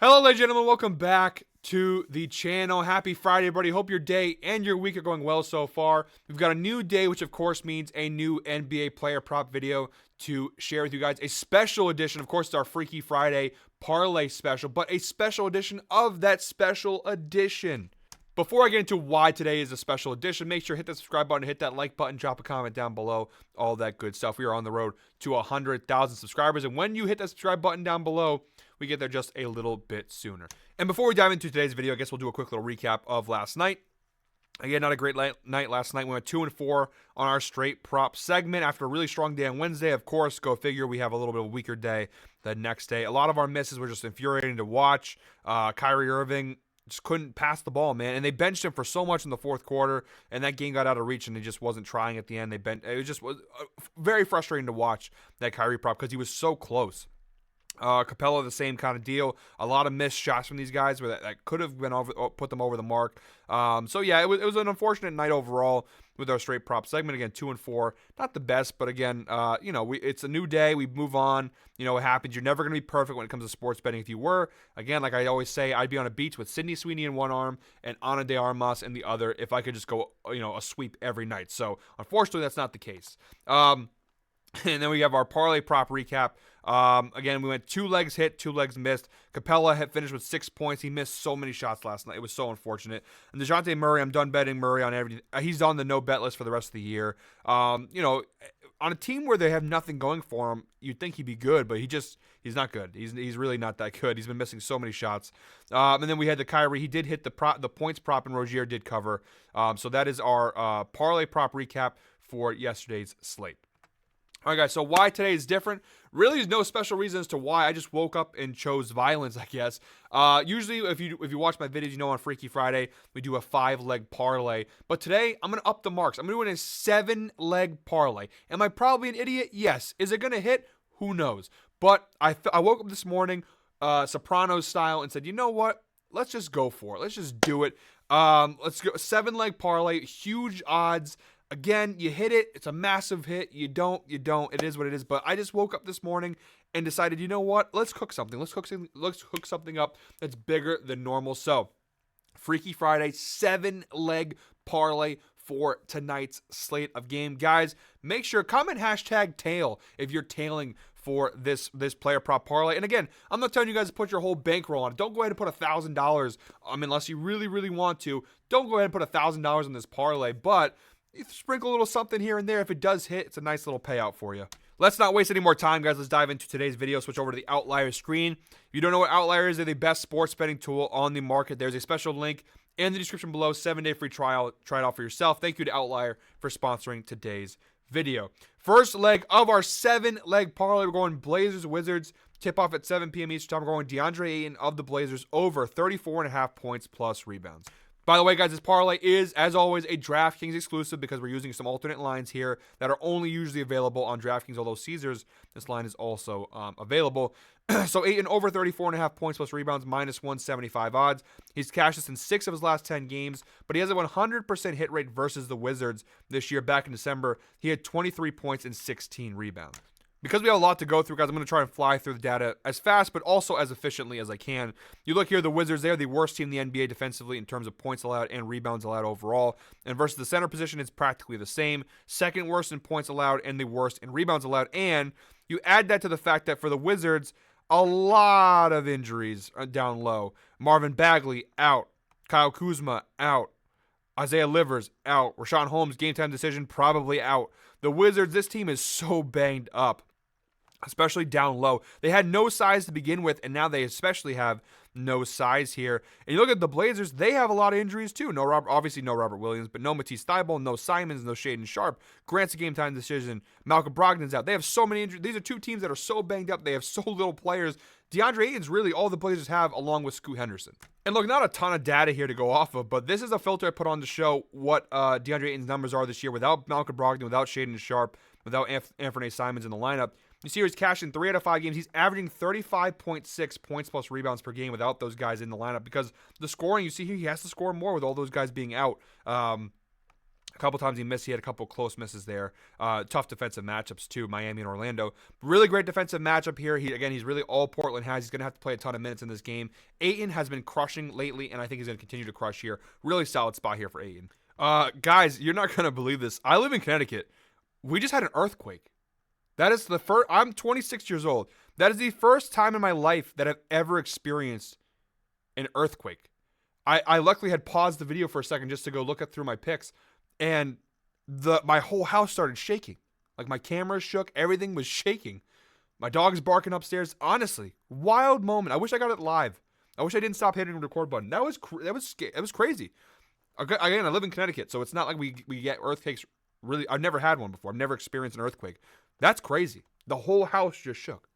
Hello, ladies and gentlemen. Welcome back to the channel. Happy Friday, everybody. Hope your day and your week are going well so far. We've got a new day, which of course means a new NBA player prop video to share with you guys. A special edition, of course, it's our Freaky Friday parlay special, but a special edition of that special edition. Before I get into why today is a special edition, make sure to hit the subscribe button, hit that like button, drop a comment down below, all that good stuff. We are on the road to 100,000 subscribers, and when you hit that subscribe button down below, we get there just a little bit sooner. And before we dive into today's video, I guess we'll do a quick little recap of last night. Again, not a great night last night. We went 2-4 on our straight prop segment after a really strong day on Wednesday. Of course, go figure, we have a little bit of a weaker day the next day. A lot of our misses were just infuriating to watch. Kyrie Irving just couldn't pass the ball, man. And they benched him for so much in the fourth quarter, and that game got out of reach, and he just wasn't trying at the end. It was very frustrating to watch that Kyrie prop because he was so close. Capella, the same kind of deal. A lot of missed shots from these guys where that could have been put them over the mark. So yeah, it was an unfortunate night overall with our straight prop segment. Again, 2-4, not the best, but again, it's a new day. We move on. You know what happens. You're never going to be perfect when it comes to sports betting. If you were, again, like I always say, I'd be on a beach with Sydney Sweeney in one arm and Ana de Armas in the other if I could just go, a sweep every night. So unfortunately, that's not the case. And then we have our parlay prop recap. Again, we went 2 legs hit, 2 legs missed. Capella had finished with 6 points. He missed so many shots last night. It was so unfortunate. And DeJounte Murray, I'm done betting Murray on everything. He's on the no bet list for the rest of the year. On a team where they have nothing going for him, you'd think he'd be good, but he's not good. He's really not that good. He's been missing so many shots. And then we had the Kyrie. He did hit the points prop, and Rozier did cover. So that is our parlay prop recap for yesterday's slate. All right, guys, so why today is different? Really, there's no special reason as to why. I just woke up and chose violence, I guess. Usually, if you watch my videos, on Freaky Friday, we do a 5-leg parlay. But today, I'm going to up the marks. I'm doing a 7-leg parlay. Am I probably an idiot? Yes. Is it going to hit? Who knows? But I woke up this morning, Sopranos style, and said, you know what? Let's just go for it. Let's just do it. Let's go 7-leg parlay, huge odds. Again, you hit it. It's a massive hit. You don't. It is what it is. But I just woke up this morning and decided, you know what? Let's cook something. Let's hook something up that's bigger than normal. So, Freaky Friday, 7-leg parlay for tonight's slate of game. Guys, make sure, comment #tail if you're tailing for this player prop parlay. And again, I'm not telling you guys to put your whole bankroll on it. Don't go ahead and put $1,000. Unless you really, really want to. Don't go ahead and put $1,000 on this parlay. But you sprinkle a little something here and there. If it does hit, it's a nice little payout for you. Let's not waste any more time, guys. Let's dive into today's video. Switch over to the Outlier screen. If you don't know what Outlier is, they're the best sports betting tool on the market. There's a special link in the description below. 7-day free trial. Try it out for yourself. Thank you to Outlier for sponsoring today's video. First leg of our 7-leg parlay. We're going Blazers Wizards. Tip off at 7 p.m. Eastern time. We're going DeAndre Ayton of the Blazers over 34.5 points plus rebounds. By the way, guys, this parlay is, as always, a DraftKings exclusive because we're using some alternate lines here that are only usually available on DraftKings, although Caesars, this line is also available. So Ayton over 34.5 points plus rebounds, -175 odds. He's cashed this in 6 of his last 10 games, but he has a 100% hit rate versus the Wizards this year. Back in December, he had 23 points and 16 rebounds. Because we have a lot to go through, guys, I'm going to try and fly through the data as fast, but also as efficiently as I can. You look here, the Wizards, they are the worst team in the NBA defensively in terms of points allowed and rebounds allowed overall. And versus the center position, it's practically the same. Second worst in points allowed and the worst in rebounds allowed. And you add that to the fact that for the Wizards, a lot of injuries down low. Marvin Bagley, out. Kyle Kuzma, out. Isaiah Livers, out. Rashawn Holmes, game time decision, probably out. The Wizards, this team is so banged up, especially down low. They had no size to begin with, and now they especially have no size here. And you look at the Blazers, they have a lot of injuries too. Obviously no Robert Williams, but no Matisse Thybulle, no Simons, no Shaden Sharp. Grant's a game time decision. Malcolm Brogdon's out. They have so many injuries. These are two teams that are so banged up. They have so little players. DeAndre Ayton's really all the Blazers have, along with Scoot Henderson. And look, not a ton of data here to go off of, but this is a filter I put on to show what DeAndre Ayton's numbers are this year without Malcolm Brogdon, without Shaden Sharp, without Anthony Simons in the lineup. You see he's cashed in 3 out of 5 games. He's averaging 35.6 points plus rebounds per game without those guys in the lineup because the scoring, you see here, he has to score more with all those guys being out. A couple times he missed. He had a couple close misses there. Tough defensive matchups too, Miami and Orlando. Really great defensive matchup here. He's really all Portland has. He's going to have to play a ton of minutes in this game. Ayton has been crushing lately, and I think he's going to continue to crush here. Really solid spot here for Ayton. Guys, you're not going to believe this. I live in Connecticut. We just had an earthquake. That is the first. I'm 26 years old. That is the first time in my life that I've ever experienced an earthquake. I luckily had paused the video for a second just to go look through my pics, and my whole house started shaking. Like my camera shook, everything was shaking. My dog's barking upstairs. Honestly, wild moment. I wish I got it live. I wish I didn't stop hitting the record button. That was crazy. Again, I live in Connecticut, so it's not like we get earthquakes. Really, I've never had one before. I've never experienced an earthquake. That's crazy. The whole house just shook.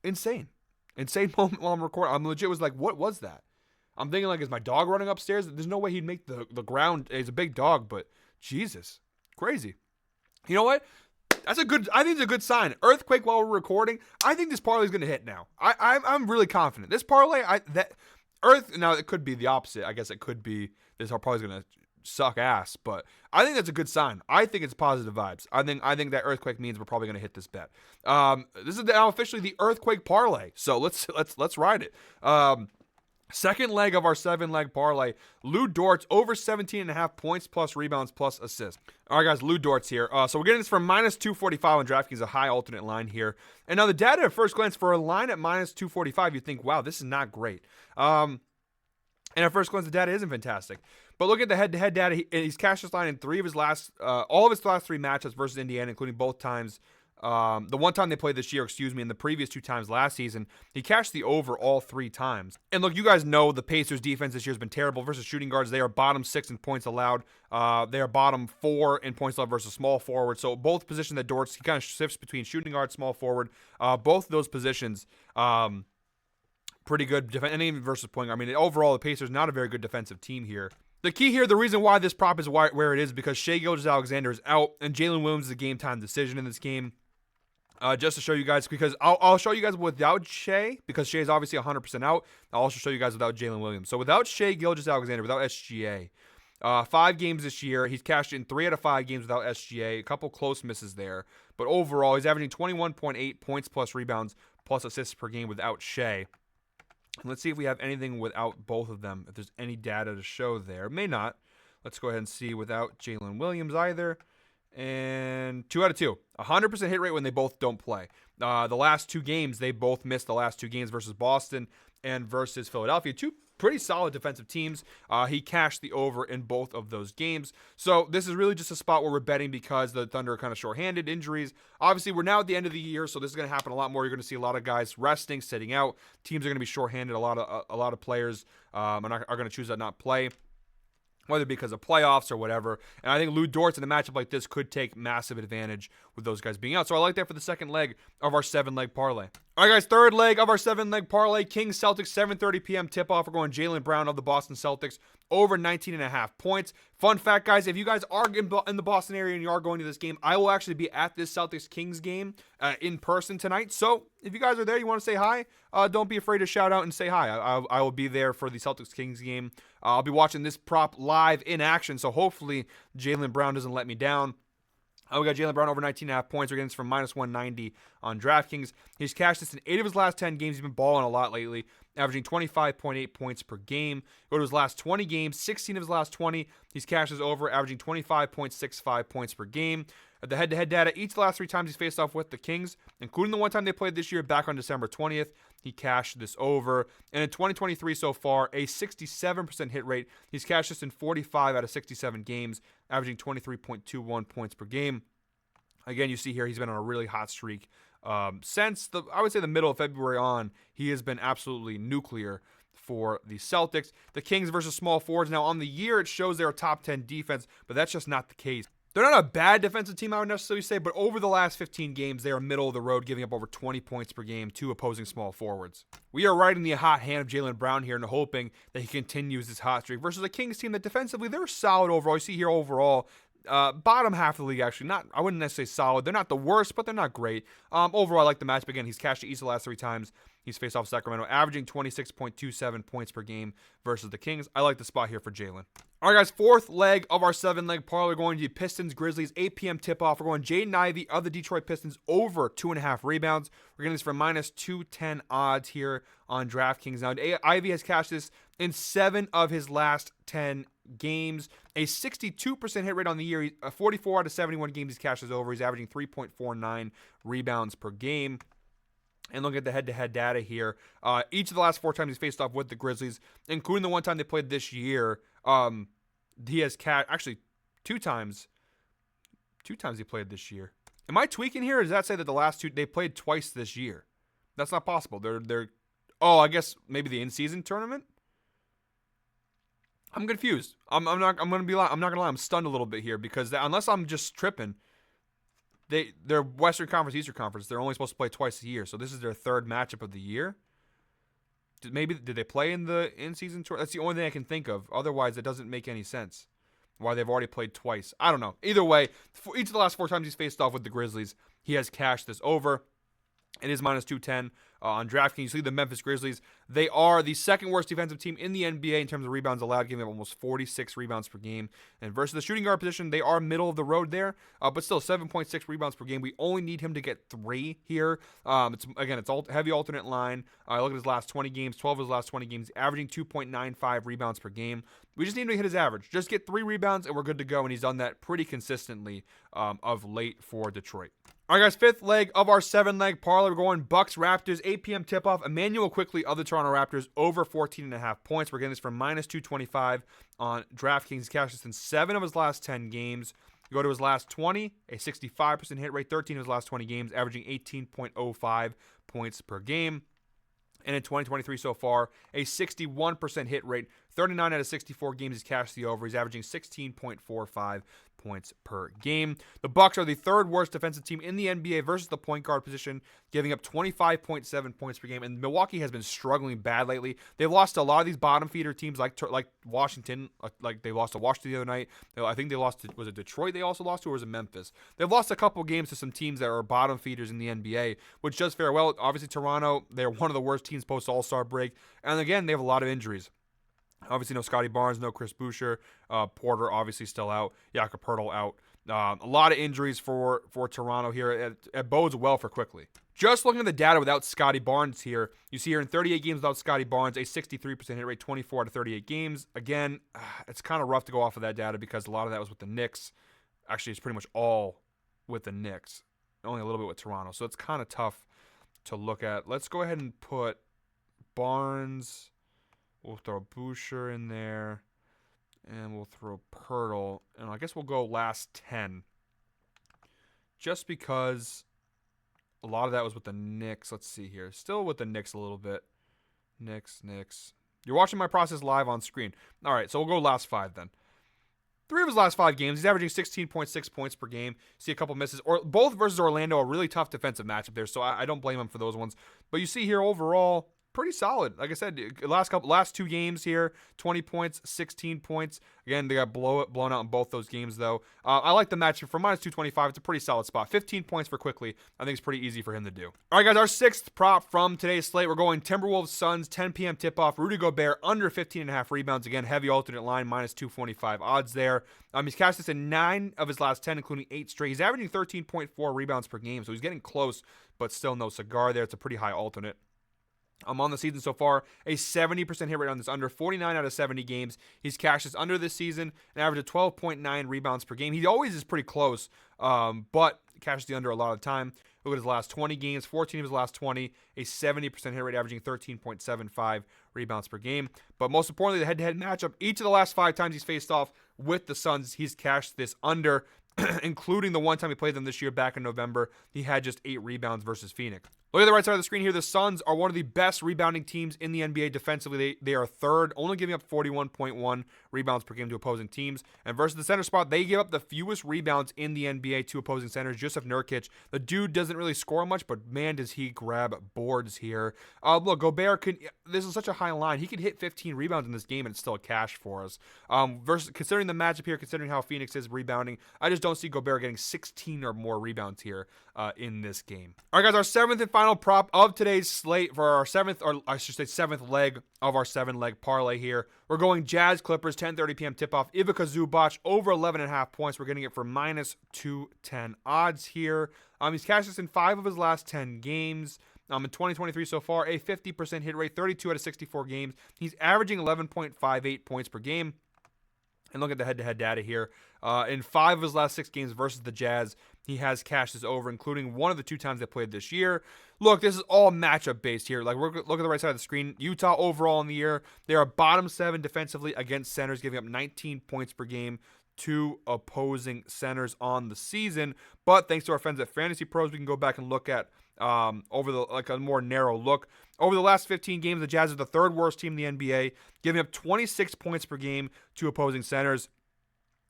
Insane moment while I'm recording. I'm legit was like, what was that? I'm thinking like, is my dog running upstairs? There's no way he'd make the ground. He's a big dog, but Jesus, crazy. You know what? I think it's a good sign. Earthquake while we're recording. I think this parlay is going to hit now. I'm really confident. This parlay, now it could be the opposite. I guess it could be this parlay is going to suck ass, but I think that's a good sign. I think it's positive vibes. I think that earthquake means we're probably going to hit this bet. This is now officially the earthquake parlay. So let's ride it. Second leg of our 7-leg parlay, Lou Dortz over 17.5 points plus rebounds plus assists. All right, guys, Lou Dortz here. So we're getting this from minus 245 on DraftKings, a high alternate line here. And now the data at first glance for a line at minus 245, you think, wow, this is not great. And at first glance, the data isn't fantastic. But look at the head-to-head data. He's cashed this line in all of his last 3 matchups versus Indiana, including both times. The one time they played this year, and the previous 2 times last season, he cashed the over all 3 times. And look, you guys know the Pacers defense this year has been terrible versus shooting guards. They are bottom 6 in points allowed. They are bottom 4 in points allowed versus small forward. So both positions that Dortz, he kind of shifts between shooting guard, small forward. Both of those positions, pretty good defense, and even versus point guard. I mean, overall, the Pacers not a very good defensive team here. The key here, the reason why this prop is where it is, because Shai Gilgeous-Alexander is out, and Jalen Williams is a game-time decision in this game. Just to show you guys, because I'll show you guys without Shai, because Shai is obviously 100% out. I'll also show you guys without Jalen Williams. So without Shai Gilgeous-Alexander, without SGA, 5 games this year. He's cashed in 3 out of 5 games without SGA. A couple close misses there. But overall, he's averaging 21.8 points plus rebounds plus assists per game without Shai. Let's see if we have anything without both of them, if there's any data to show there. May not. Let's go ahead and see without Jalen Williams either. And 2 out of 2. 100% hit rate when they both don't play. The last 2 games, they both missed the last 2 games versus Boston and versus Philadelphia. 2 pretty solid defensive teams. He cashed the over in both of those games. So this is really just a spot where we're betting because the Thunder are kind of shorthanded, injuries. Obviously, we're now at the end of the year, so this is going to happen a lot more. You're going to see a lot of guys resting, sitting out. Teams are going to be shorthanded. A lot of players are going to choose to not play, whether because of playoffs or whatever. And I think Lou Dortz in a matchup like this could take massive advantage with those guys being out. So I like that for the second leg of our 7-leg parlay. All right, guys, third leg of our 7-leg parlay. Kings Celtics, 7:30 p.m. tip-off. We're going Jaylen Brown of the Boston Celtics over 19.5 points. Fun fact, guys, if you guys are in the Boston area and you are going to this game, I will actually be at this Celtics-Kings game in person tonight. So if you guys are there, you want to say hi, don't be afraid to shout out and say hi. I will be there for the Celtics-Kings game. I'll be watching this prop live in action, so hopefully Jaylen Brown doesn't let me down. We got Jaylen Brown over 19.5 points. We're getting this from minus 190 on DraftKings. He's cashed this in 8 of his last 10 games. He's been balling a lot lately, averaging 25.8 points per game. Go to his last 20 games, 16 of his last 20. He's cashed this over, averaging 25.65 points per game. The head-to-head data, each of the last 3 times he's faced off with the Kings, including the one time they played this year back on December 20th, he cashed this over. And in 2023 so far, a 67% hit rate. He's cashed this in 45 out of 67 games, averaging 23.21 points per game. Again, you see here he's been on a really hot streak. Since, I would say, the middle of February on, he has been absolutely nuclear for the Celtics. The Kings versus small forwards. Now, on the year, it shows they're a top 10 defense, but that's just not the case. They're not a bad defensive team, I would necessarily say, but over the last 15 games, they are middle of the road, giving up over 20 points per game to opposing small forwards. We are riding the hot hand of Jaylen Brown here and hoping that he continues this hot streak versus a Kings team that defensively, they're solid overall. You see here overall, bottom half of the league, actually. I wouldn't necessarily say solid. They're not the worst, but they're not great. Overall, I like the matchup. Again, he's cashed the East the last 3 times. He's faced off Sacramento, averaging 26.27 points per game versus the Kings. I like the spot here for Jaylen. All right, guys, fourth leg of our 7-leg parlay. We're going to Pistons, Grizzlies, 8 p.m. tip-off. We're going Jaden Ivey of the Detroit Pistons over 2.5 rebounds. We're getting this for minus 210 odds here on DraftKings. Now, Ivey has cashed this in 7 of his last 10 games. A 62% hit rate on the year. 44 out of 71 games he's cashed this over. He's averaging 3.49 rebounds per game. And look at the head-to-head data here. Each of the last 4 times he's faced off with the Grizzlies, including the one time they played this year, he has actually 2 times. 2 times he played this year. Am I tweaking here? Or does that say that the last 2 they played twice this year? That's not possible. They're I guess maybe the in-season tournament. I'm confused. I'm not gonna lie. I'm stunned a little bit here because unless I'm just tripping. They're Western Conference, Eastern Conference. They're only supposed to play twice a year, so this is their 3rd matchup of the year. Did they play in the in-season tour? That's the only thing I can think of. Otherwise, it doesn't make any sense why they've already played twice. I don't know. Either way, for each of the last 4 times he's faced off with the Grizzlies, he has cashed this over. It is minus 210 on DraftKings. You see the Memphis Grizzlies. They are the 2nd worst defensive team in the NBA in terms of rebounds allowed, giving up almost 46 rebounds per game. And versus the shooting guard position, they are middle of the road there, but still 7.6 rebounds per game. We only need him to get 3 here. It's heavy alternate line. Look at his last 20 games, 12 of his last 20 games, averaging 2.95 rebounds per game. We just need him to hit his average. Just get 3 rebounds, and we're good to go. And he's done that pretty consistently of late for Detroit. All right, guys, 5th leg of our 7-leg parlay. We're going Bucks Raptors, 8 p.m. tip-off. Emmanuel Quickley of the Toronto Raptors over 14.5 points. We're getting this for minus 225 on DraftKings. Cashed this in 7 of his last 10 games. You go to his last 20, a 65% hit rate. 13 of his last 20 games, averaging 18.05 points per game. And in 2023 so far, a 61% hit rate. 39 out of 64 games he's cashed the over. He's averaging 16.45 points per game. The Bucks are the 3rd worst defensive team in the NBA versus the point guard position, giving up 25.7 points per game. And Milwaukee has been struggling bad lately. They've lost to a lot of these bottom feeder teams like Washington. Like they lost to Washington the other night. I think they lost to, was it Detroit they also lost to, or was it Memphis? They've lost a couple games to some teams that are bottom feeders in the NBA, which does fare well. Obviously, Toronto, they're one of the worst teams post All-Star break. And again, they have a lot of injuries. Obviously, no Scotty Barnes, no Chris Boucher. Porter obviously still out. Jakob Poeltl out. A lot of injuries for Toronto here. It bodes well for Quickley. Just looking at the data without Scotty Barnes here, you see here in 38 games without Scotty Barnes, a 63% hit rate, 24 out of 38 games. Again, it's kind of rough to go off of that data because a lot of that was with the Knicks. Actually, it's pretty much all with the Knicks. Only a little bit with Toronto. So it's kind of tough to look at. Let's go ahead and put Barnes. We'll throw Boucher in there, and we'll throw Poeltl, and I guess we'll go last 10, just because a lot of that was with the Knicks. Let's see here. Still with the Knicks a little bit. Knicks. You're watching my process live on screen. All right, so we'll go last 5 then. 3 of his last 5 games, he's averaging 16.6 points per game. See a couple misses. Or both versus Orlando, a really tough defensive matchup there, so I don't blame him for those ones. But you see here overall, pretty solid. Like I said, last 2 games here, 20 points, 16 points. Again, they got blown out in both those games, though. I like the matchup for minus 225. It's a pretty solid spot. 15 points for Quickley. I think it's pretty easy for him to do. All right, guys, our 6th prop from today's slate. We're going Timberwolves Suns, 10 p.m. tip-off. Rudy Gobert under 15.5 rebounds. Again, heavy alternate line, minus 225 odds there. He's cashed this in 9 of his last 10, including 8 straight. He's averaging 13.4 rebounds per game, so he's getting close, but still no cigar there. It's a pretty high alternate. On the season so far, a 70% hit rate on this under. 49 out of 70 games he's cashed this under this season, an average of 12.9 rebounds per game. He always is pretty close, but cashes the under a lot of the time. Look at his last 20 games, 14 of his last 20, a 70% hit rate, averaging 13.75 rebounds per game. But most importantly, the head-to-head matchup, each of the last 5 times he's faced off with the Suns, he's cashed this under, including the one time he played them this year back in November. He had just 8 rebounds versus Phoenix. Look at the right side of the screen here. The Suns are one of the best rebounding teams in the NBA defensively. They are 3rd, only giving up 41.1 rebounds per game to opposing teams. And versus the center spot, they give up the fewest rebounds in the NBA to opposing centers. Jusuf Nurkic, the dude doesn't really score much, but man, does he grab boards here. Look, Gobert this is such a high line. He could hit 15 rebounds in this game and it's still a cash for us. Versus considering the matchup here, considering how Phoenix is rebounding, I just don't see Gobert getting 16 or more rebounds here in this game. All right, guys, our 7th and final prop of today's slate for our seventh leg of our 7-leg parlay here. We're going Jazz Clippers, 10:30 p.m. tip-off. Ivica Zubac over 11.5 points. We're getting it for minus 210 odds here. He's cashed this in 5 of his last 10 games. In 2023 so far, a 50% hit rate, 32 out of 64 games. He's averaging 11.58 points per game. And look at the head-to-head data here. In 5 of his last 6 games versus the Jazz, he has cashed this over, including one of the 2 times they played this year. Look, this is all matchup-based here. Like, look at the right side of the screen. Utah overall in the year, they are bottom 7 defensively against centers, giving up 19 points per game to opposing centers on the season. But thanks to our friends at Fantasy Pros, we can go back and look at a more narrow look. Over the last 15 games, the Jazz are the 3rd worst team in the NBA, giving up 26 points per game to opposing centers.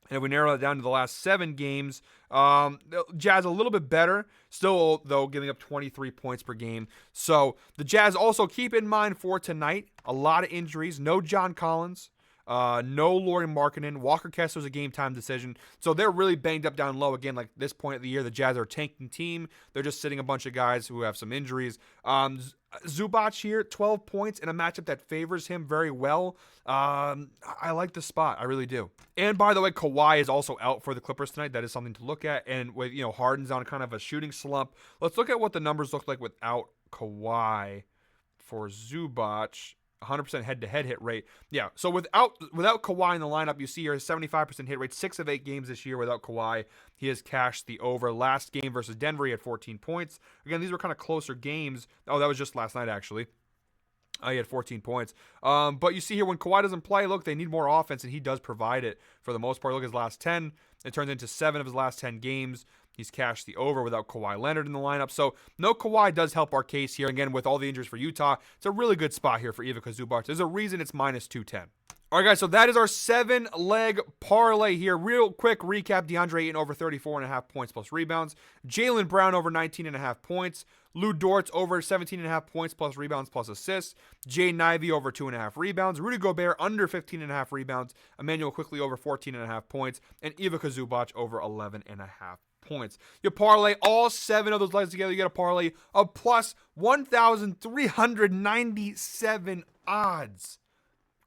And if we narrow it down to the last 7 games, the Jazz a little bit better, still, though, giving up 23 points per game. So the Jazz also keep in mind for tonight, a lot of injuries. No John Collins. No Lauri Markkanen. Walker Kessler's a game-time decision. So they're really banged up down low. Again, like this point of the year, the Jazz are a tanking team. They're just sitting a bunch of guys who have some injuries. Zubac here, 12 points in a matchup that favors him very well. I like the spot. I really do. And by the way, Kawhi is also out for the Clippers tonight. That is something to look at. And with, Harden's on kind of a shooting slump. Let's look at what the numbers look like without Kawhi for Zubac. 100% head-to-head hit rate. Yeah, so without Kawhi in the lineup, you see here a 75% hit rate. 6 of 8 games this year without Kawhi. He has cashed the over. Last game versus Denver, he had 14 points. Again, these were kind of closer games. Oh, that was just last night, actually. He had 14 points. But you see here, when Kawhi doesn't play, look, they need more offense, and he does provide it for the most part. Look at his last 10. It turns into 7 of his last 10 games. He's cashed the over without Kawhi Leonard in the lineup. So no Kawhi does help our case here. Again, with all the injuries for Utah, it's a really good spot here for Ivica Zubac. There's a reason it's minus 210. All right, guys, so that is our 7-leg parlay here. Real quick recap: DeAndre Ayton over 34.5 points plus rebounds. Jaylen Brown over 19.5 points. Lou Dortz over 17.5 points plus rebounds plus assists. Jaden Ivey over 2.5 rebounds. Rudy Gobert under 15.5 rebounds. Emmanuel Quickley over 14.5 points. And Ivica Zubac over 11.5 points. You parlay all 7 of those legs together, you get a parlay of plus 1,397 odds.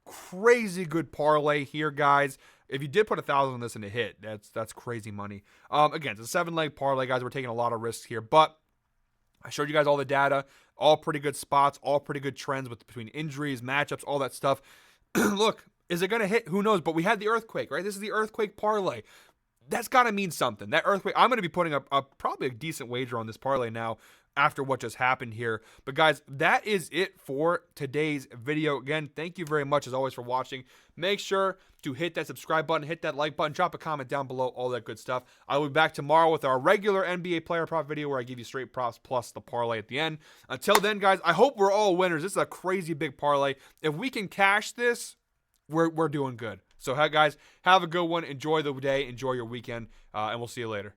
Crazy good parlay here, guys. If you did put 1,000 on this and it hit, that's crazy money. Again, it's a 7-leg parlay, guys. We're taking a lot of risks here, but I showed you guys all the data, all pretty good spots, all pretty good trends between injuries, matchups, all that stuff. Look, is it going to hit? Who knows? But we had the earthquake, right? This is the earthquake parlay. That's got to mean something. That earthquake, I'm going to be putting up probably a decent wager on this parlay now after what just happened here. But guys, that is it for today's video. Again, thank you very much as always for watching. Make sure to hit that subscribe button, hit that like button, drop a comment down below, all that good stuff. I will be back tomorrow with our regular NBA player prop video where I give you straight props plus the parlay at the end. Until then, guys, I hope we're all winners. This is a crazy big parlay. If we can cash this, we're doing good. So, guys, have a good one. Enjoy the day. Enjoy your weekend. And we'll see you later.